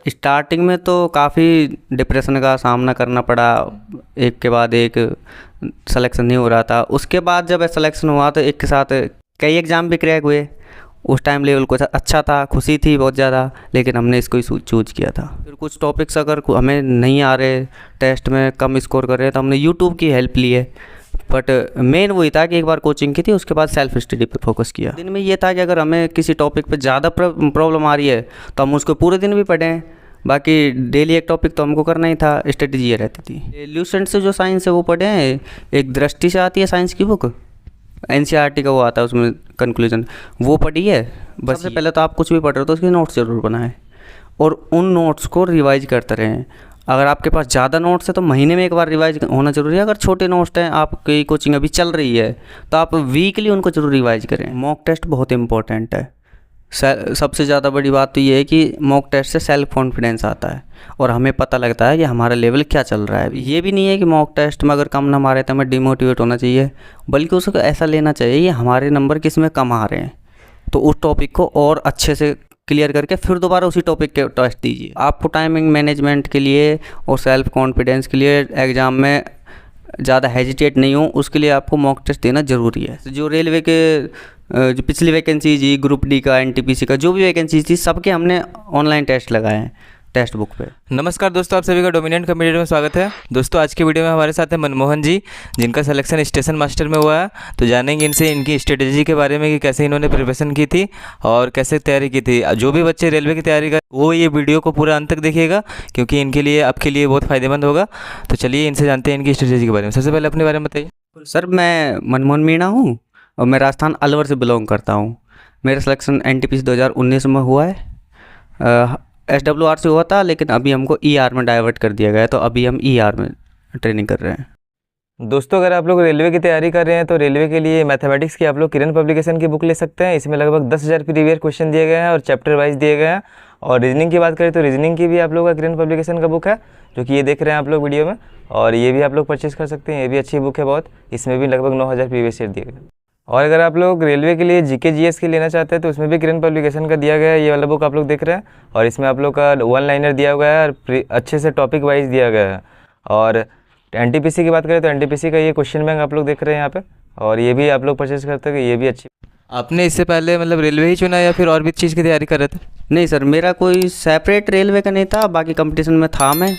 Starting में तो काफ़ी डिप्रेशन का सामना करना पड़ा। एक के बाद एक सिलेक्शन नहीं हो रहा था। उसके बाद जब सिलेक्शन हुआ तो एक के साथ कई एग्ज़ाम भी क्रैक हुए। उस टाइम लेवल कुछ अच्छा था, खुशी थी बहुत ज़्यादा, लेकिन हमने इसको ही चूज़ किया था। फिर कुछ टॉपिक्स अगर हमें नहीं आ रहे, टेस्ट में कम स्कोर कर रहे हैं, तो हमने यूट्यूब की हेल्प ली है। बट मेन वही था कि एक बार कोचिंग की थी, उसके बाद सेल्फ स्टडी पे फोकस किया। दिन में ये था कि अगर हमें किसी टॉपिक पे ज़्यादा प्रॉब्लम आ रही है तो हम उसको पूरे दिन भी पढ़ें, बाकी डेली एक टॉपिक तो हमको करना ही था। स्ट्रेटजी ये रहती थी। ल्यूसेंट से जो साइंस है वो पढ़ें। एक दृष्टि से आती है साइंस की बुक, एनसीईआरटी का वो आता है, उसमें कंक्लूजन वो पढ़ी है। बस सबसे पहले तो आप कुछ भी पढ़ रहे हो तो उसके नोट्स ज़रूर बनाएं और उन नोट्स को रिवाइज करते रहें। अगर आपके पास ज़्यादा नोट्स है तो महीने में एक बार रिवाइज होना ज़रूरी है। अगर छोटे नोट्स हैं, आपकी कोचिंग अभी चल रही है, तो आप वीकली उनको जरूर रिवाइज करें। मॉक टेस्ट बहुत इंपॉर्टेंट है। सबसे ज़्यादा बड़ी बात तो ये है कि मॉक टेस्ट से सेल्फ कॉन्फिडेंस आता है और हमें पता लगता है कि हमारा लेवल क्या चल रहा है। ये भी नहीं है कि मॉक टेस्ट में अगर कम नंबर आ रहे तो हमें डिमोटिवेट होना चाहिए, बल्कि उसको ऐसा लेना चाहिए कि हमारे नंबर किस में कम आ रहे हैं, तो उस टॉपिक को और अच्छे से क्लियर करके फिर दोबारा उसी टॉपिक के टेस्ट दीजिए। आपको टाइमिंग मैनेजमेंट के लिए और सेल्फ कॉन्फिडेंस के लिए एग्ज़ाम में ज़्यादा हेजिटेट नहीं हो, उसके लिए आपको मॉक टेस्ट देना ज़रूरी है। जो रेलवे के जो पिछली वैकेंसी जी, ग्रुप डी का, एनटीपीसी का, जो भी वैकेंसी थी, सबके हमने ऑनलाइन टेस्ट लगाए हैं टेक्स्ट बुक पे। नमस्कार दोस्तों, आप सभी का डोमिनेंट कम्युनिटी में स्वागत है। दोस्तों आज के वीडियो में हमारे साथ है मनमोहन जी, जिनका सिलेक्शन स्टेशन मास्टर में हुआ है। तो जानेंगे इनसे इनकी स्ट्रेटेजी के बारे में कि कैसे इन्होंने प्रिपरेशन की थी और कैसे तैयारी की थी। जो भी बच्चे रेलवे की तैयारी कर वो ये वीडियो को पूरा अंत तक देखिएगा, क्योंकि इनके लिए आपके लिए बहुत फ़ायदेमंद होगा। तो चलिए इनसे जानते हैं इनकी स्ट्रेटेजी के बारे में। सबसे पहले अपने बारे में बताइए। सर, मैं मनमोहन मीणा हूँ और मैं राजस्थान अलवर से बिलोंग करता हूँ। मेरा सिलेक्शन एनटीपीसी 2019 में हुआ है। SWR से हुआ था, लेकिन अभी हमको ER में डाइवर्ट कर दिया गया है, तो अभी हम ER में ट्रेनिंग कर रहे हैं। दोस्तों अगर आप लोग रेलवे की तैयारी कर रहे हैं तो रेलवे के लिए मैथमेटिक्स की आप लोग किरण पब्लिकेशन की बुक ले सकते हैं। इसमें लगभग 10,000 प्रीवियस क्वेश्चन दिए गए हैं और चैप्टर वाइज दिए गए हैं। और रीजनिंग की बात करें तो रीजनिंग की भी आप लोग का किरण पब्लिकेशन का बुक है, जो कि ये देख रहे हैं आप लोग वीडियो में, और ये भी आप लोग परचेज कर सकते हैं। ये भी अच्छी बुक है बहुत। इसमें भी लगभग 9,000 प्रीवियस ईयर दिए गए। और अगर आप लोग रेलवे के लिए जीके जीएस की लेना चाहते हैं तो उसमें भी किरण पब्लिकेशन का दिया गया है। ये वाला बुक आप लोग देख रहे हैं, और इसमें आप लोग का 1 लाइनर दिया गया है और अच्छे से टॉपिक वाइज दिया गया है। और एनटीपीसी की बात करें तो एनटीपीसी का ये क्वेश्चन बैंक आप लोग देख रहे हैं यहाँ पे, और ये भी आप लोग परचेज करते हैं। ये भी अच्छी। आपने इससे पहले मतलब रेलवे ही चुना या फिर और भी चीज़ की तैयारी कर रहे थे? नहीं सर, मेरा कोई सेपरेट रेलवे का नहीं था, बाकी कंपटीशन में था मैं।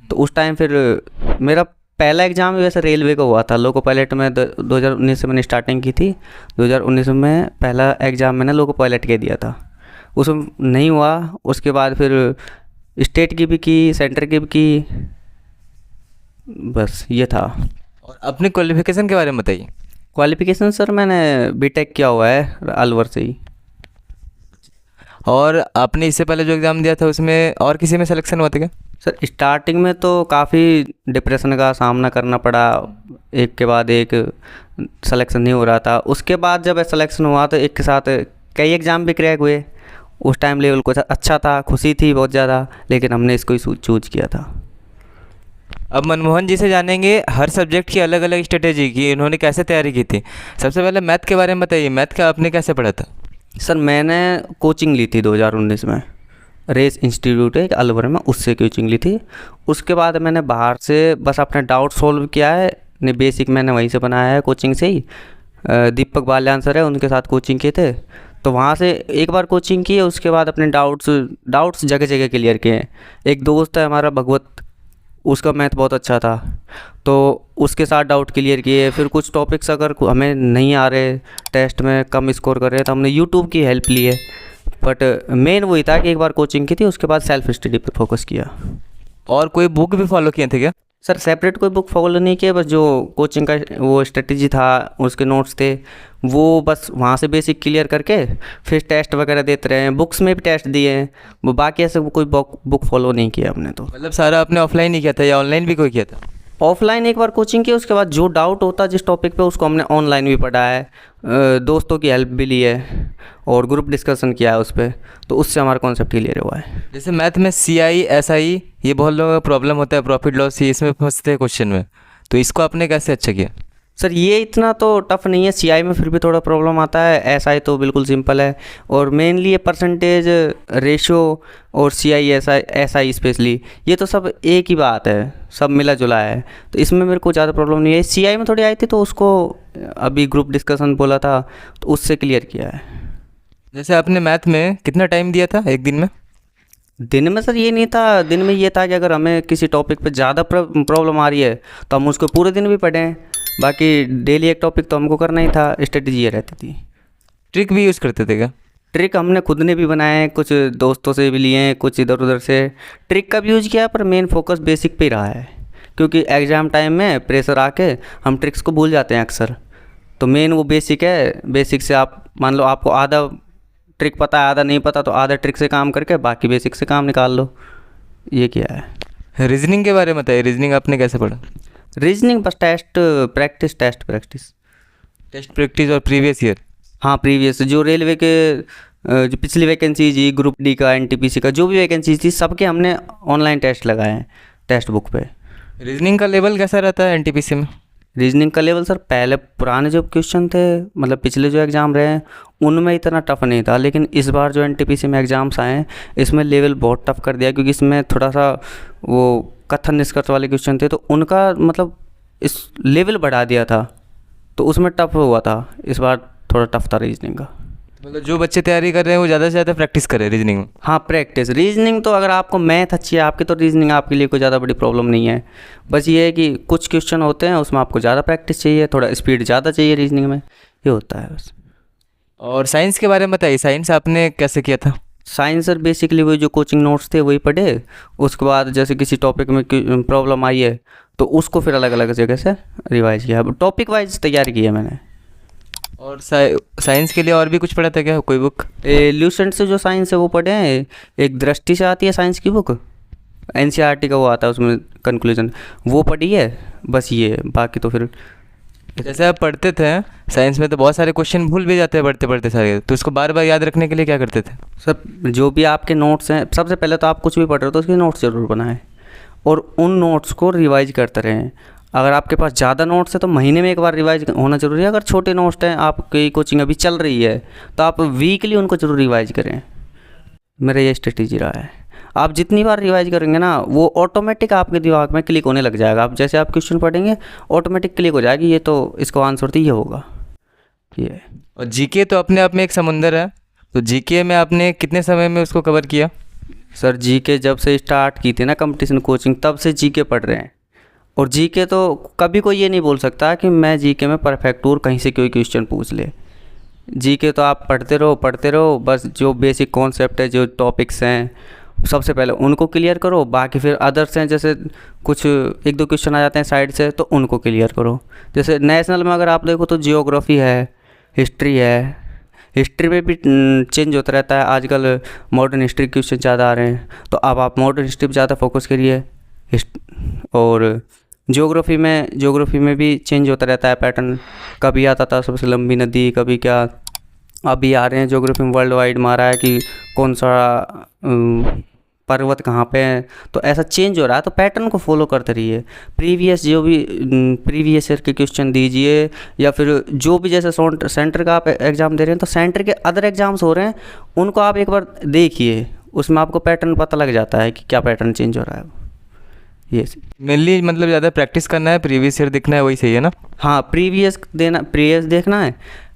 तो उस टाइम फिर मेरा पहला एग्ज़ाम वैसे रेलवे का हुआ था। लोको पायलट में 2019 से मैंने स्टार्टिंग की थी। 2019 में पहला एग्ज़ाम मैंने लोको पायलट के दिया था, उसमें नहीं हुआ। उसके बाद फिर स्टेट की भी की, सेंटर की भी की, बस ये था। और अपने क्वालिफिकेशन के बारे में बताइए। क्वालिफिकेशन सर, मैंने बीटेक किया हुआ है अलवर से ही। और आपने इससे पहले जो एग्ज़ाम दिया था उसमें और किसी में सिलेक्शन हुआ था क्या? सर, स्टार्टिंग में तो काफ़ी डिप्रेशन का सामना करना पड़ा। एक के बाद एक सिलेक्शन नहीं हो रहा था। उसके बाद जब सिलेक्शन हुआ तो एक के साथ कई एग्ज़ाम भी क्रैक हुए। उस टाइम लेवल कुछ अच्छा था, खुशी थी बहुत ज़्यादा, लेकिन हमने इसको ही चूज़ किया था। अब मनमोहन जी से जानेंगे हर सब्जेक्ट की अलग अलग स्ट्रेटेजी की इन्होंने कैसे तैयारी की थी। सबसे पहले मैथ के बारे में बताइए। मैथ का आपने कैसे पढ़ा था? सर, मैंने कोचिंग ली थी 2019 में, रेस इंस्टीट्यूट है अलवर में, उससे कोचिंग ली थी। उसके बाद मैंने बाहर से बस अपना डाउट सॉल्व किया है। ने बेसिक मैंने वहीं से बनाया है, कोचिंग से ही। दीपक बाल्यान सर है, उनके साथ कोचिंग किए थे, तो वहाँ से एक बार कोचिंग की है। उसके बाद अपने डाउट्स जगह जगह क्लियर किए हैं। एक दोस्त है हमारा भगवत, उसका मैथ बहुत अच्छा था, तो उसके साथ डाउट क्लियर किए। फिर कुछ टॉपिक्स अगर हमें नहीं आ रहे, टेस्ट में कम स्कोर कर रहे हैं, तो हमने यूट्यूब की हेल्प ली है। बट मेन वही था कि एक बार कोचिंग की थी, उसके बाद सेल्फ स्टडी पे फोकस किया। और कोई बुक भी फॉलो किए थे क्या? सर, सेपरेट कोई बुक फॉलो नहीं किया, बस जो कोचिंग का वो स्ट्रेटजी था, उसके नोट्स थे, वो बस वहाँ से बेसिक क्लियर करके फिर टेस्ट वगैरह देते रहे हैं। बुक्स में भी टेस्ट दिए हैं, वो बाकी ऐसे कोई बुक फॉलो नहीं किया हमने। तो मतलब सारा आपने ऑफलाइन ही किया था या ऑनलाइन भी कोई किया था? ऑफलाइन एक बार कोचिंग की, उसके बाद जो डाउट होता जिस टॉपिक पे उसको हमने ऑनलाइन भी पढ़ा है। दोस्तों की हेल्प भी ली है और ग्रुप डिस्कशन किया है उस पर, तो उससे हमारा कॉन्सेप्ट क्लियर हुआ है। जैसे मैथ में CI SI ये बहुत लोगों का प्रॉब्लम होता है, प्रॉफिट लॉस, ये इसमें फंसते हैं क्वेश्चन में, तो इसको आपने कैसे अच्छा किया? सर ये इतना तो टफ नहीं है, सीआई में फिर भी थोड़ा प्रॉब्लम आता है, एसआई तो बिल्कुल सिंपल है। और मेनली ये परसेंटेज रेशो और सीआई एसआई स्पेशली, ये तो सब एक ही बात है, सब मिला जुला है, तो इसमें मेरे को ज़्यादा प्रॉब्लम नहीं है। सीआई में थोड़ी आई थी तो उसको अभी ग्रुप डिस्कशन बोला था तो उससे क्लियर किया है। जैसे आपने मैथ में कितना टाइम दिया था एक दिन में? दिन में सर ये नहीं था, दिन में ये था कि अगर हमें किसी टॉपिक पे ज़्यादा प्रॉब्लम आ रही है तो हम उसको पूरे दिन भी पढ़ें, बाकी डेली एक टॉपिक तो हमको करना ही था। स्ट्रेटजी ये रहती थी। ट्रिक भी यूज़ करते थे क्या? ट्रिक हमने खुद ने भी बनाए हैं, कुछ दोस्तों से भी लिए हैं, कुछ इधर उधर से। ट्रिक का भी यूज़ किया पर मेन फोकस बेसिक पे ही रहा है, क्योंकि एग्ज़ाम टाइम में प्रेशर आके हम ट्रिक्स को भूल जाते हैं अक्सर। तो मेन वो बेसिक है, बेसिक से आप मान लो आपको आधा ट्रिक पता है आधा नहीं पता, तो आधा ट्रिक से काम करके बाकी बेसिक से काम निकाल लो, ये किया है। रीजनिंग के बारे में बताइए, रीजनिंग आपने कैसे पढ़ा? रीजनिंग बस test practice, test practice. Test practice और प्रीवियस ईयर? हाँ प्रीवियस जो रेलवे के जो पिछली वैकेंसी थी, ग्रुप डी का, एनटीपीसी का, जो भी वैकेंसी थी सबके हमने ऑनलाइन टेस्ट लगाए हैं टेक्स्ट बुक पे। रीजनिंग का लेवल कैसा रहता है एनटीपीसी में? रीजनिंग का लेवल सर पहले पुराने जो क्वेश्चन थे, मतलब पिछले जो एग्ज़ाम रहे हैं उनमें इतना टफ नहीं था, लेकिन इस बार जो एनटीपीसी में एग्ज़ाम्स आए हैं इसमें लेवल बहुत टफ कर दिया, क्योंकि इसमें थोड़ा सा वो कथन निष्कर्ष वाले क्वेश्चन थे तो उनका मतलब इस लेवल बढ़ा दिया था, तो उसमें टफ हुआ था। इस बार थोड़ा टफ था रीजनिंग का। मतलब जो बच्चे तैयारी कर रहे हैं वो ज़्यादा से ज़्यादा प्रैक्टिस करें रीजनिंग में? हाँ प्रैक्टिस, रीजनिंग तो अगर आपको मैथ अच्छी है आपकी तो रीजनिंग आपके लिए कोई ज़्यादा बड़ी प्रॉब्लम नहीं है। बस ये है कि कुछ क्वेश्चन होते हैं उसमें आपको ज़्यादा प्रैक्टिस चाहिए, थोड़ा स्पीड ज़्यादा चाहिए रीजनिंग में, ये होता है बस। और साइंस के बारे में बताइए, साइंस आपने कैसे किया था? साइंस सर बेसिकली वही जो कोचिंग नोट्स थे वही पढ़े, उसके बाद जैसे किसी टॉपिक में प्रॉब्लम आई है तो उसको फिर अलग अलग जगह से रिवाइज किया, टॉपिक वाइज तैयार किया मैंने। और साइंस के लिए और भी कुछ पढ़ा था क्या, कोई बुक? ल्यूसेंट से जो साइंस है वो पढ़े हैं, एक दृष्टि से आती है साइंस की बुक, एनसीईआरटी का वो आता है उसमें कंक्लूजन, वो पढ़ी है बस। ये बाकी तो फिर जैसे आप पढ़ते थे साइंस में तो बहुत सारे क्वेश्चन भूल भी जाते हैं पढ़ते पढ़ते सारे, तो उसको बार बार याद रखने के लिए क्या करते थे? सब जो भी आपके नोट्स हैं, सबसे पहले तो आप कुछ भी पढ़ रहे हो तो उसके नोट्स ज़रूर बनाएं और उन नोट्स को रिवाइज करते रहें। अगर आपके पास ज़्यादा नोट्स है तो महीने में एक बार रिवाइज होना ज़रूरी है। अगर छोटे नोट्स हैं, आपकी कोचिंग अभी चल रही है तो आप वीकली उनको ज़रूर रिवाइज करें। मेरा ये स्ट्रेटेजी रहा है। आप जितनी बार रिवाइज करेंगे ना वो ऑटोमेटिक आपके दिमाग में क्लिक होने लग जाएगा। आप जैसे आप क्वेश्चन पढ़ेंगे ऑटोमेटिक क्लिक हो जाएगी, ये तो इसको आंसर तो ये होगा ये। और जीके तो अपने आप में एक समुंदर है, तो जीके में आपने कितने समय में उसको कवर किया? सर जीके जब से स्टार्ट की थी ना कंपटीशन कोचिंग तब से जीके पढ़ रहे हैं, और जीके तो कभी कोई ये नहीं बोल सकता कि मैं जीके में परफेक्ट हूँ और कहीं से कोई क्वेश्चन पूछ ले। जीके तो आप पढ़ते रहो, बस जो बेसिक कॉन्सेप्ट है, जो टॉपिक्स हैं सबसे पहले उनको क्लियर करो, बाकी फिर अदर्स हैं जैसे कुछ एक दो क्वेश्चन आ जाते हैं साइड से तो उनको क्लियर करो। जैसे नेशनल में अगर आप देखो तो जियोग्राफी है, हिस्ट्री है, हिस्ट्री में भी चेंज होता रहता है, आजकल मॉडर्न हिस्ट्री क्वेश्चन ज़्यादा आ रहे हैं तो अब आप मॉडर्न हिस्ट्री पर ज़्यादा फोकस करिए। और ज्योग्राफी में भी चेंज होता रहता है पैटर्न, कभी आता था सबसे लंबी नदी, कभी क्या, अभी आ रहे हैं ज्योग्राफी में वर्ल्ड वाइड मारा है कि कौन सा पर्वत कहाँ पे है, तो ऐसा चेंज हो रहा है। तो पैटर्न को फॉलो करते रहिए, प्रीवियस ईयर के क्वेश्चन दीजिए, या फिर जो भी जैसे सेंटर का आप एग्ज़ाम दे रहे हैं तो सेंटर के अदर एग्ज़ाम्स हो रहे हैं उनको आप एक बार देखिए, उसमें आपको पैटर्न पता लग जाता है कि क्या पैटर्न चेंज हो रहा है। ये मेनली मतलब ज़्यादा प्रैक्टिस करना है, प्रीवियस ईयर देखना है, वही सही है ना? हाँ प्रीवियस देखना है,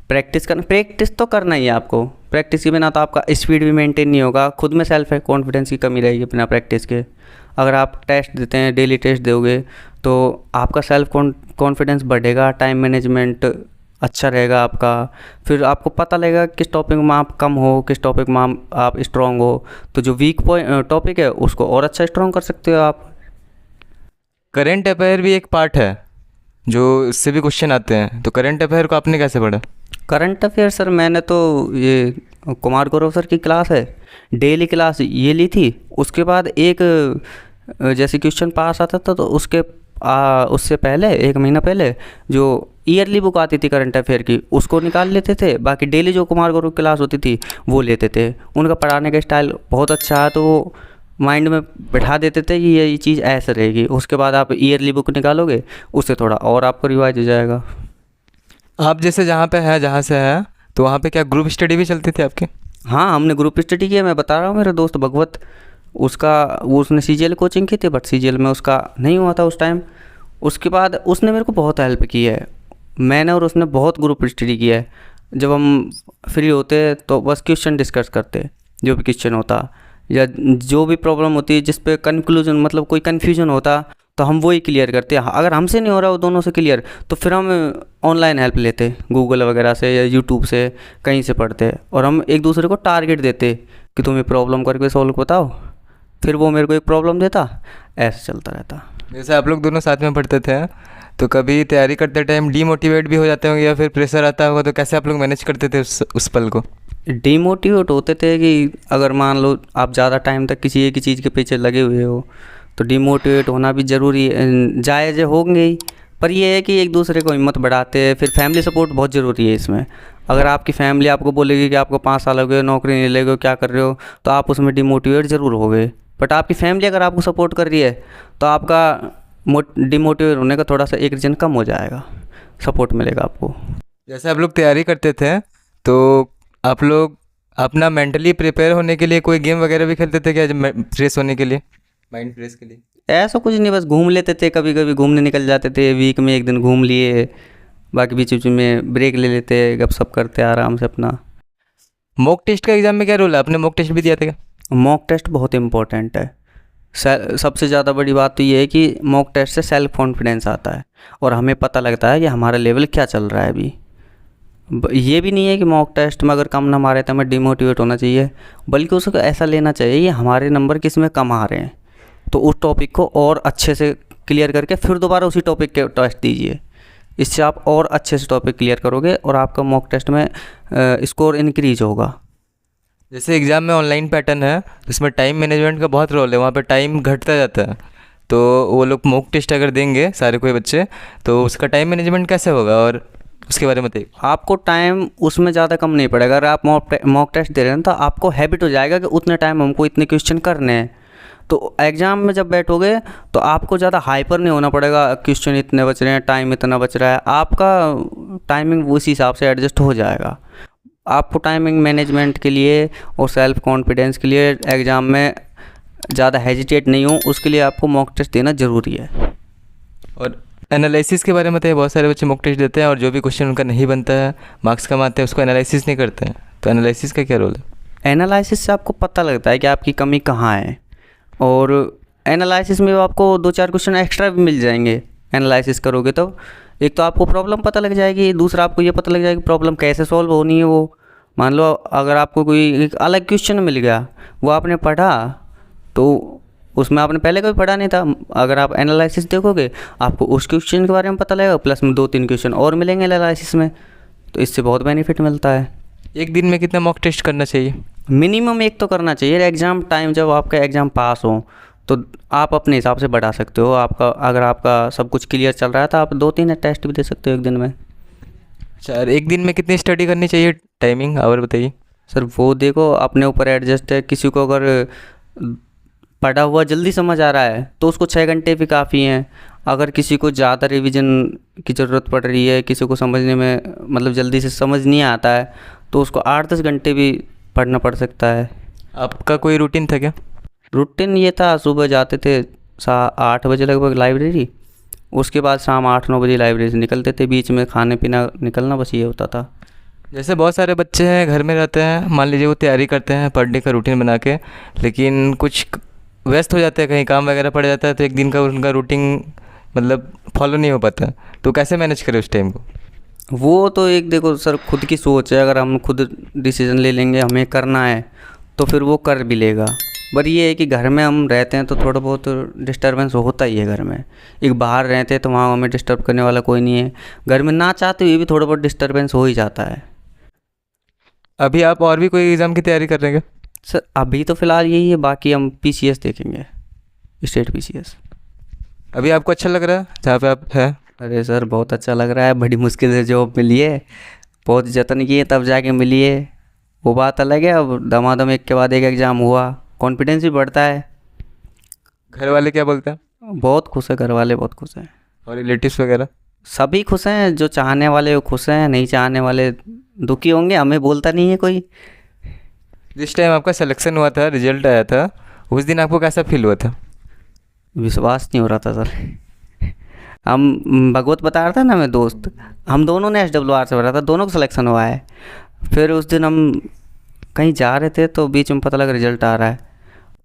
प्रैक्टिस तो करना ही है आपको। प्रैक्टिस के बिना तो आपका स्पीड भी मेंटेन नहीं होगा, खुद में सेल्फ कॉन्फिडेंस की कमी रहेगी बिना प्रैक्टिस के। अगर आप टेस्ट देते हैं, डेली टेस्ट दोगे तो आपका सेल्फ कॉन्फिडेंस बढ़ेगा, टाइम मैनेजमेंट अच्छा रहेगा आपका, फिर आपको पता लगेगा किस टॉपिक में आप कम हो, किस टॉपिक में आप स्ट्रॉन्ग हो, तो जो वीक टॉपिक है उसको और अच्छा स्ट्रॉन्ग कर सकते हो आप। करेंट अफेयर भी एक पार्ट है जो इससे भी क्वेश्चन आते हैं, तो करेंट अफेयर को आपने कैसे पढ़ा? करंट अफेयर सर मैंने तो ये कुमार गौरव सर की क्लास है, डेली क्लास ये ली थी। उसके बाद एक जैसे क्वेश्चन पास आता था तो उससे पहले एक महीना पहले जो ईयरली बुक आती थी करंट अफेयर की उसको निकाल लेते थे, बाकी डेली जो कुमार गौरव की क्लास होती थी वो लेते थे। उनका पढ़ाने का स्टाइल बहुत अच्छा है तो वो माइंड में बैठा देते थे कि ये चीज़ ऐसे रहेगी। उसके बाद आप ईयरली बुक निकालोगे उससे थोड़ा और आपको रिवाइज हो जाएगा। आप जैसे जहाँ पे हैं, जहाँ से हैं, तो वहाँ पे क्या ग्रुप स्टडी भी चलती थी आपके? हाँ, हमने ग्रुप स्टडी किया। मैं बता रहा हूँ, मेरा दोस्त भगवत, उसका वो उसने सीजीएल कोचिंग की थी, बट सीजीएल में उसका नहीं हुआ था उस टाइम। उसके बाद उसने मेरे को बहुत हेल्प की है। मैंने और उसने बहुत ग्रुप स्टडी किया है। जब हम फ्री होते तो बस क्वेश्चन डिस्कस करते, जो भी क्वेश्चन होता या जो भी प्रॉब्लम होती जिस पे कंक्लूजन मतलब कोई कन्फ्यूजन होता तो हम वही क्लियर करते। अगर हमसे नहीं हो रहा वो दोनों से क्लियर, तो फिर हम ऑनलाइन हेल्प लेते, गूगल वगैरह से या यूट्यूब से, कहीं से पढ़ते, और हम एक दूसरे को टारगेट देते कि तुम ये प्रॉब्लम करके सॉल्व बताओ। फिर वो मेरे को एक प्रॉब्लम देता, ऐसे चलता रहता। जैसे आप लोग दोनों साथ में पढ़ते थे, तो कभी तैयारी करते टाइम डीमोटिवेट भी हो जाते होंगे या फिर प्रेशर आता होगा, तो कैसे आप लोग मैनेज करते थे उस पल को? डीमोटिवेट होते थे कि अगर मान लो आप ज़्यादा टाइम तक किसी एक ही चीज़ के पीछे लगे हुए हो तो डीमोटिवेट होना भी ज़रूरी जायज़ होंगे ही। पर ये है कि एक दूसरे को हिम्मत बढ़ाते हैं। फिर फैमिली सपोर्ट बहुत ज़रूरी है इसमें। अगर आपकी फैमिली आपको बोलेगी कि आपको 5 साल हो गए, नौकरी नहीं लगे, क्या कर रहे हो, तो आप उसमें डीमोटिवेट ज़रूर होगे। बट आपकी फैमिली अगर आपको सपोर्ट कर रही है तो आपका डिमोटिवेट होने का थोड़ा सा एक रीज़न कम हो जाएगा, सपोर्ट मिलेगा आपको। जैसे आप लोग तैयारी करते थे, तो आप लोग अपना मेंटली प्रिपेयर होने के लिए कोई गेम वगैरह भी खेलते थे क्या, जब फ्रेश होने के लिए, माइंड फ्रेश के लिए? ऐसा कुछ नहीं, बस घूम लेते थे, कभी कभी घूमने निकल जाते थे, वीक में एक दिन घूम लिए, बाकी बीच बीच में ब्रेक ले लेते, गपशप करते आराम से अपना। मॉक टेस्ट का एग्जाम में क्या रोल है? आपने मॉक टेस्ट भी दिया था क्या? मॉक टेस्ट बहुत इंपॉर्टेंट है। सबसे ज़्यादा बड़ी बात तो ये है कि मॉक टेस्ट से सेल्फ कॉन्फिडेंस आता है और हमें पता लगता है कि हमारा लेवल क्या चल रहा है अभी। ये भी नहीं है कि मॉक टेस्ट में अगर कम नंबर आ रहे तो हमें डिमोटिवेट होना चाहिए, बल्कि उसको ऐसा लेना चाहिए कि हमारे नंबर किस में कम आ रहे हैं, तो उस टॉपिक को और अच्छे से क्लियर करके फिर दोबारा उसी टॉपिक के टेस्ट दीजिए। इससे आप और अच्छे से टॉपिक क्लियर करोगे और आपका मॉक टेस्ट में स्कोर इंक्रीज होगा। जैसे एग्ज़ाम में ऑनलाइन पैटर्न है, उसमें टाइम मैनेजमेंट का बहुत रोल है, वहाँ पे टाइम घटता जाता है। तो वो लोग मॉक टेस्ट अगर देंगे सारे कोई बच्चे, तो उसका टाइम मैनेजमेंट कैसे होगा, और उसके बारे में बताइए। आपको टाइम उसमें ज़्यादा कम नहीं पड़ेगा। अगर आप मॉक टेस्ट दे रहे हैं तो आपको हैबिट हो जाएगा कि उतने टाइम हमको इतने क्वेश्चन करने हैं। तो एग्ज़ाम में जब बैठोगे तो आपको ज़्यादा हाइपर नहीं होना पड़ेगा, क्वेश्चन इतने बच रहे हैं, टाइम इतना बच रहा है, आपका टाइमिंग उसी हिसाब से एडजस्ट हो जाएगा। आपको टाइमिंग मैनेजमेंट के लिए और सेल्फ कॉन्फिडेंस के लिए एग्ज़ाम में ज़्यादा हेजिटेट नहीं हो, उसके लिए आपको मॉक टेस्ट देना ज़रूरी है। और एनालिसिस के बारे में बताइए। बहुत सारे बच्चे मॉक टेस्ट देते हैं और जो भी क्वेश्चन उनका नहीं बनता है, मार्क्स कम आते हैं, उसको एनालिसिस नहीं करते हैं, तो एनालिसिस का क्या रोल है? एनालिसिस से आपको पता लगता है कि आपकी कमी कहाँ है, और एनालिसिस में आपको 2-4 क्वेश्चन एक्स्ट्रा भी मिल जाएंगे एनालिसिस करोगे तो। एक तो आपको प्रॉब्लम पता लग जाएगी, दूसरा आपको ये पता लग जाएगा प्रॉब्लम कैसे सॉल्व होनी है। वो मान लो अगर आपको कोई एक अलग क्वेश्चन मिल गया, वो आपने पढ़ा तो उसमें आपने पहले कभी पढ़ा नहीं था, अगर आप एनालिसिस देखोगे आपको उस क्वेश्चन के बारे में पता लगेगा, प्लस में 2-3 क्वेश्चन और मिलेंगे एनालिसिस में, तो इससे बहुत बेनिफिट मिलता है। एक दिन में कितना मॉक टेस्ट करना चाहिए? मिनिमम एक तो करना चाहिए। एग्ज़ाम टाइम जब आपका एग्ज़ाम पास हो तो आप अपने हिसाब से बढ़ा सकते हो। आपका अगर आपका सब कुछ क्लियर चल रहा है तो आप 2-3 टेस्ट भी दे सकते हो एक दिन में। अच्छा, एक दिन में कितनी स्टडी करनी चाहिए, टाइमिंग आवर बताइए। सर वो देखो अपने ऊपर एडजस्ट है। किसी को अगर पढ़ा हुआ जल्दी समझ आ रहा है तो उसको 6 घंटे भी काफ़ी हैं। अगर किसी को ज़्यादा रिवीजन की ज़रूरत पड़ रही है, किसी को समझने में मतलब जल्दी से समझ नहीं आता है, तो उसको 8-10 घंटे भी पढ़ना पड़ सकता है। आपका कोई रूटीन था क्या? रूटीन ये था, सुबह जाते थे 8 बजे लगभग लाइब्रेरी, उसके बाद शाम 8-9 बजे लाइब्रेरी से निकलते थे, बीच में खाने पीना निकलना, बस ये होता था। जैसे बहुत सारे बच्चे हैं घर में रहते हैं, मान लीजिए वो तैयारी करते हैं पढ़ने का रूटीन बना के, लेकिन कुछ व्यस्त हो जाते हैं, कहीं काम वगैरह पड़ जाता है, तो एक दिन का उनका रूटीन मतलब फॉलो नहीं हो पाता, तो कैसे मैनेज करें उस टाइम को? वो तो एक देखो सर खुद की सोच है। अगर हम खुद डिसीजन ले लेंगे हमें करना है तो फिर वो कर भी लेगा। पर ये है कि घर में हम रहते हैं तो थोड़ा बहुत डिस्टर्बेंस होता ही है घर में। एक बाहर रहते हैं तो वहाँ हमें डिस्टर्ब करने वाला कोई नहीं है। घर में ना चाहते हुए भी थोड़ा बहुत डिस्टर्बेंस हो ही जाता है। अभी आप और भी कोई एग्ज़ाम की तैयारी कर रहे हैं क्या? सर अभी तो फ़िलहाल यही है, बाकी हम पीसीएस देखेंगे, स्टेट पीसीएस। अभी आपको अच्छा लग रहा है जहाँ पे आप हैं? अरे सर बहुत अच्छा लग रहा है। बड़ी मुश्किल से जॉब मिली है, बहुत जतन किए तब जाके मिली है, वो बात अलग है। अब दमादम एक के बाद एक एग्ज़ाम हुआ, कॉन्फिडेंस भी बढ़ता है। घर वाले क्या बोलते हैं? बहुत खुश है, घर वाले बहुत खुश हैं। और रिलेटिव्स वगैरह? सभी खुश हैं, जो चाहने वाले वो खुश हैं, नहीं चाहने वाले दुखी होंगे, हमें बोलता नहीं है कोई। जिस टाइम आपका सिलेक्शन हुआ था, रिजल्ट आया था, उस दिन आपको कैसा फील हुआ था? विश्वास नहीं हो रहा था सर। हम भगवत बता रहा था ना, मैं दोस्त, हम दोनों ने SWR से भरा था, दोनों को सिलेक्शन हुआ है। फिर उस दिन हम कहीं जा रहे थे तो बीच में पता लगा रिजल्ट आ रहा है।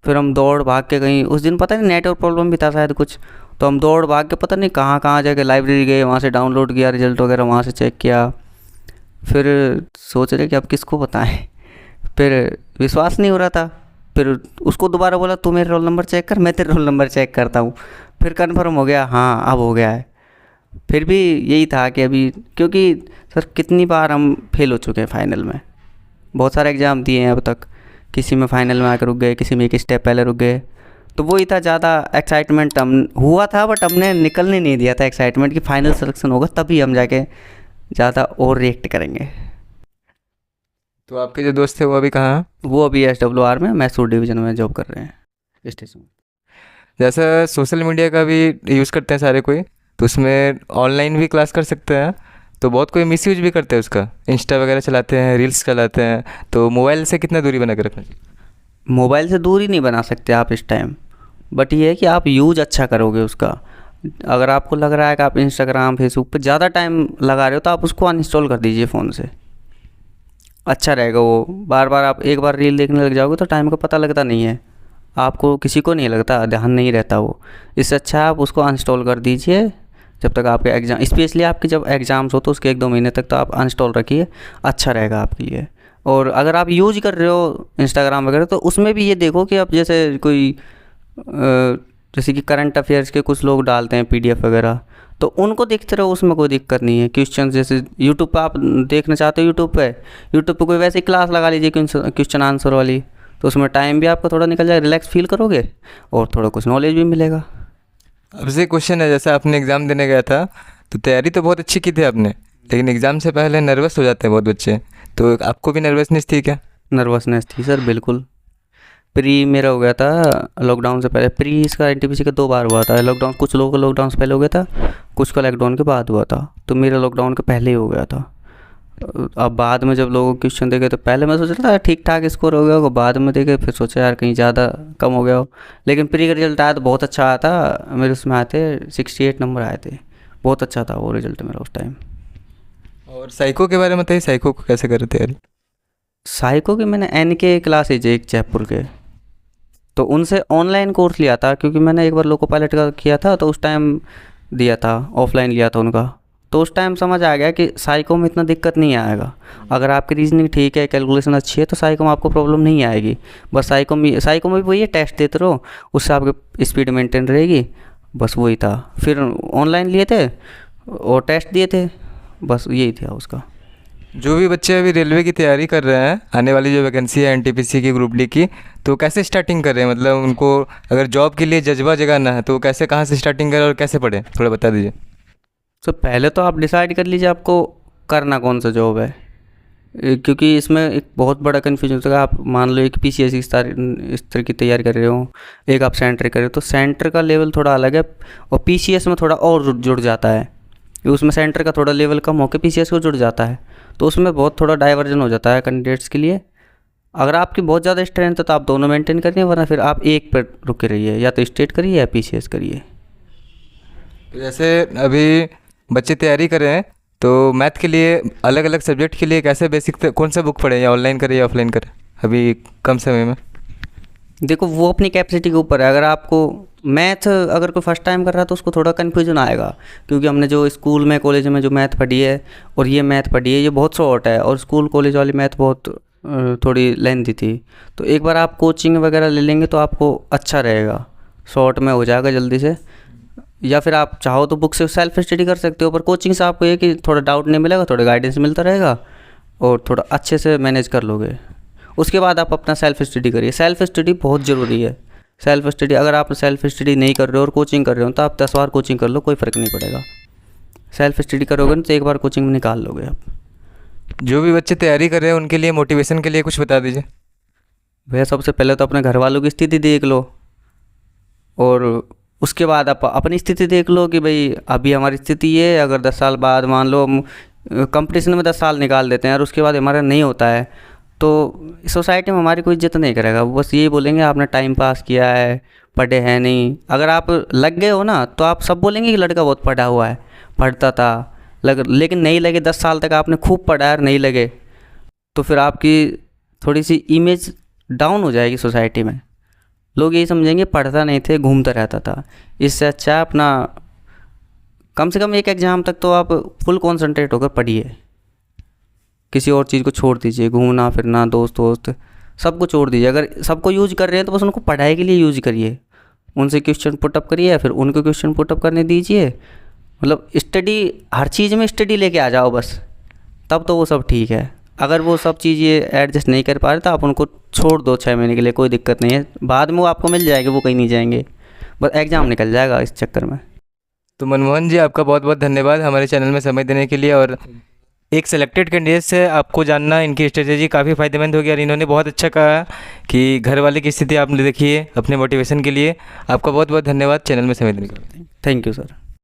फिर हम दौड़ भाग के कहीं, उस दिन पता नहीं नेटवर्क प्रॉब्लम भी था शायद कुछ, तो हम दौड़ भाग के पता नहीं कहाँ कहाँ जाके लाइब्रेरी गए, वहाँ से डाउनलोड किया रिजल्ट वगैरह, वहाँ से चेक किया। फिर सोच रहे कि अब किसको बताएं। फिर विश्वास नहीं हो रहा था। फिर उसको दोबारा बोला तू मेरे रोल नंबर चेक कर, मैं तेरे रोल नंबर चेक करता हूँ। फिर कन्फर्म हो गया, हाँ अब हो गया है। फिर भी यही था कि अभी, क्योंकि सर कितनी बार हम फेल हो चुके हैं फाइनल में, बहुत सारे एग्ज़ाम दिए हैं अब तक, किसी में फाइनल में आकर रुक गए, किसी में एक स्टेप पहले रुक गए। तो वही था, ज़्यादा एक्साइटमेंट हम हुआ था, बट हमने निकलने नहीं दिया था एक्साइटमेंट कि फाइनल सिलेक्शन होगा तभी हम जाके ज़्यादा और रिएक्ट करेंगे। तो आपके जो दोस्त थे वो अभी कहाँ हैं? वो अभी SWR में मैसूर डिवीज़न में जॉब कर रहे हैं, स्टेशन में। जैसा सोशल मीडिया का भी यूज़ करते हैं सारे कोई, तो उसमें ऑनलाइन भी क्लास कर सकते हैं, तो बहुत कोई मिसयूज भी करते हैं उसका, इंस्टा वगैरह चलाते हैं, रील्स चलाते हैं, तो मोबाइल से कितना दूरी बना के रखना चाहिए? मोबाइल से दूरी नहीं बना सकते आप इस टाइम, बट ये है कि आप यूज अच्छा करोगे उसका। अगर आपको लग रहा है कि आप इंस्टाग्राम फेसबुक पे ज़्यादा टाइम लगा रहे हो तो आप उसको अनइंस्टॉल कर दीजिए फ़ोन से, अच्छा रहेगा वो। बार बार आप एक बार रील देखने लग जाओगे तो टाइम का पता लगता नहीं है, आपको किसी को नहीं लगता, ध्यान नहीं रहता वो। इससे अच्छा आप उसको अनइंस्टॉल कर दीजिए जब तक आपके एग्ज़ाम, स्पेशली आपके जब एग्ज़ाम्स हो तो उसके 1-2 महीने तक तो आप अनइंस्टॉल रखिए, अच्छा रहेगा आपके लिए। और अगर आप यूज कर रहे हो इंस्टाग्राम वगैरह तो उसमें भी ये देखो कि अब जैसे कोई जैसे कि करंट अफेयर्स के कुछ लोग डालते हैं PDF वगैरह, तो उनको देखते रहो, उसमें कोई दिक्कत नहीं है। क्वेश्चन जैसे यूट्यूब पे आप देखना चाहते हो, यूट्यूब पे कोई वैसे ही क्लास लगा लीजिए क्वेश्चन आंसर वाली, तो उसमें टाइम भी आपका थोड़ा निकल जाएगा, रिलैक्स फील करोगे और थोड़ा कुछ नॉलेज भी मिलेगा। अब से क्वेश्चन है, जैसे आपने एग्ज़ाम देने गया था, तो तैयारी तो बहुत अच्छी की थी आपने, लेकिन एग्ज़ाम से पहले नर्वस हो जाते हैं बहुत बच्चे, तो आपको भी नर्वसनेस थी क्या? नर्वसनेस थी सर, बिल्कुल। प्री मेरा हो गया था लॉकडाउन से पहले, प्री इसका NTPC का 2 बार हुआ था। लॉकडाउन, कुछ लोगों का लॉकडाउन से पहले हो गया था, कुछ का लॉकडाउन के बाद हुआ था, तो मेरा लॉकडाउन के पहले ही हो गया था। अब बाद में जब लोगों क्वेश्चन देखे तो पहले मैं सोच रहा था ठीक ठाक स्कोर हो गया होगा, बाद में देखे फिर सोचा यार कहीं ज़्यादा कम हो गया हो। लेकिन प्री का रिजल्ट आया तो बहुत अच्छा आया था, मेरे उसमें आए थे 68 नंबर आए थे, बहुत अच्छा था वो रिजल्ट मेरा उस टाइम। और साइको के बारे में बताइए, साइको को कैसे करे तैयारी? साइको की मैंने NK क्लासेज एक जयपुर के, तो उनसे ऑनलाइन कोर्स लिया था, क्योंकि मैंने एक बार लोको पायलट का किया था तो उस टाइम दिया था, ऑफलाइन लिया था उनका। तो उस टाइम समझ आ गया कि साइको में इतना दिक्कत नहीं आएगा, अगर आपकी रीजनिंग ठीक है, कैलकुलेशन अच्छी है, तो साइको में आपको प्रॉब्लम नहीं आएगी। बस साइको में भी वही है, टेस्ट देते रहो, उससे आपकी स्पीड मेंटेन रहेगी, बस वही था। फिर ऑनलाइन लिए थे और टेस्ट दिए थे, बस यही था उसका। जो भी बच्चे अभी रेलवे की तैयारी कर रहे हैं, आने वाली जो वैकेंसी है NTPC की, ग्रुप डी की, तो कैसे स्टार्टिंग कर रहे हैं? मतलब उनको अगर जॉब के लिए जज्बा जगाना है तो कैसे, कहाँ से स्टार्टिंग करें और कैसे पढ़ें, थोड़ा बता दीजिए। तो पहले तो आप डिसाइड कर लीजिए आपको करना कौन सा जॉब है, क्योंकि इसमें एक बहुत बड़ा कन्फ्यूजन होता है। आप मान लो एक PCS इस तरह की तैयारी कर रहे हो, एक आप सेंटर कर रहे हो, तो सेंटर का लेवल थोड़ा अलग है और PCS में थोड़ा और जुड़ जाता है, उसमें सेंटर का थोड़ा लेवल कम होकर PCS को जुड़ जाता है, तो उसमें बहुत थोड़ा डाइवर्जन हो जाता है कैंडिडेट्स के लिए। अगर आपकी बहुत ज़्यादा स्ट्रेंथ है तो आप दोनों मेंटेन करिए, वरना फिर आप एक पर रुके रहिए, या तो स्टेट करिए या PCS करिए। तो जैसे अभी बच्चे तैयारी कर रहे हैं, तो मैथ के लिए अलग अलग सब्जेक्ट के लिए कैसे बेसिक, कौन सा बुक पढ़ें, या ऑनलाइन करें या ऑफलाइन करें अभी कम समय में? देखो वो अपनी कैपेसिटी के ऊपर है। अगर आपको मैथ, अगर कोई फर्स्ट टाइम कर रहा है तो उसको थोड़ा कन्फ्यूजन आएगा, क्योंकि हमने जो स्कूल में कॉलेज में जो मैथ पढ़ी है और ये मैथ पढ़ी है, ये बहुत शॉर्ट है, और स्कूल कॉलेज वाली मैथ बहुत थोड़ी लेंथी थी। तो एक बार आप कोचिंग वगैरह ले लेंगे तो आपको अच्छा रहेगा, शॉर्ट में हो जाएगा जल्दी से। या फिर आप चाहो तो बुक से सेल्फ स्टडी कर सकते हो, पर कोचिंग से आपको ये कि थोड़ा डाउट नहीं मिलेगा, थोड़ा गाइडेंस मिलता रहेगा और थोड़ा अच्छे से मैनेज कर लोगे। उसके बाद आप अपना सेल्फ स्टडी करिए, सेल्फ स्टडी बहुत ज़रूरी है। सेल्फ स्टडी, अगर आप सेल्फ स्टडी नहीं कर रहे हो और कोचिंग कर रहे हो तो आप 10 बार कोचिंग कर लो, कोई फ़र्क नहीं पड़ेगा। सेल्फ स्टडी करोगे ना तो एक बार कोचिंग में निकाल लोगे आप। जो भी बच्चे तैयारी कर रहे हैं उनके लिए मोटिवेशन के लिए कुछ बता दीजिए। भैया सबसे पहले तो अपने घर वालों की स्थिति देख लो, और उसके बाद आप अपनी स्थिति देख लो कि भाई अभी हमारी स्थिति ये है, अगर 10 साल बाद मान लो हम कंपटीशन में 10 साल निकाल देते हैं और उसके बाद हमारा नहीं होता है, तो सोसाइटी में हमारी कोई इज्जत नहीं करेगा। वो बस यही बोलेंगे आपने टाइम पास किया है, पढ़े हैं नहीं। अगर आप लग गए हो ना तो आप सब बोलेंगे कि लड़का बहुत पढ़ा हुआ है, पढ़ता था लेकिन नहीं लगे, 10 साल तक आपने खूब पढ़ा है और नहीं लगे, तो फिर आपकी थोड़ी सी इमेज डाउन हो जाएगी सोसाइटी में। लोग यही समझेंगे पढ़ता नहीं थे, घूमता रहता था। इससे अच्छा अपना कम से कम एक एग्ज़ाम तक तो आप फुल कंसंट्रेट होकर पढ़िए, किसी और चीज़ को छोड़ दीजिए, घूमना फिरना दोस्त वोस्त सबको छोड़ दीजिए। अगर सबको यूज कर रहे हैं तो बस उनको पढ़ाई के लिए यूज करिए, उनसे क्वेश्चन पुटअप करिए या फिर उनको क्वेश्चन पुटअप करने दीजिए। मतलब स्टडी, हर चीज़ में स्टडी लेके आ जाओ बस, तब तो वो सब ठीक है। अगर वो सब चीज़ ये एडजस्ट नहीं कर पा रहे तो आप उनको छोड़ दो 6 महीने के लिए, कोई दिक्कत नहीं है, बाद में वो आपको मिल जाएगा, वो कहीं नहीं जाएंगे, बस एग्ज़ाम निकल जाएगा इस चक्कर में। तो मनमोहन जी, आपका बहुत बहुत धन्यवाद हमारे चैनल में समय देने के लिए, और एक सेलेक्टेड कैंडिडेट से आपको जानना इनकी स्ट्रेटेजी काफ़ी फ़ायदेमंद होगी। और इन्होंने बहुत अच्छा कहा कि घर वाले की स्थिति आपने देखी है अपने मोटिवेशन के लिए। आपका बहुत बहुत धन्यवाद चैनल में समय देने के लिए। Thank you sir.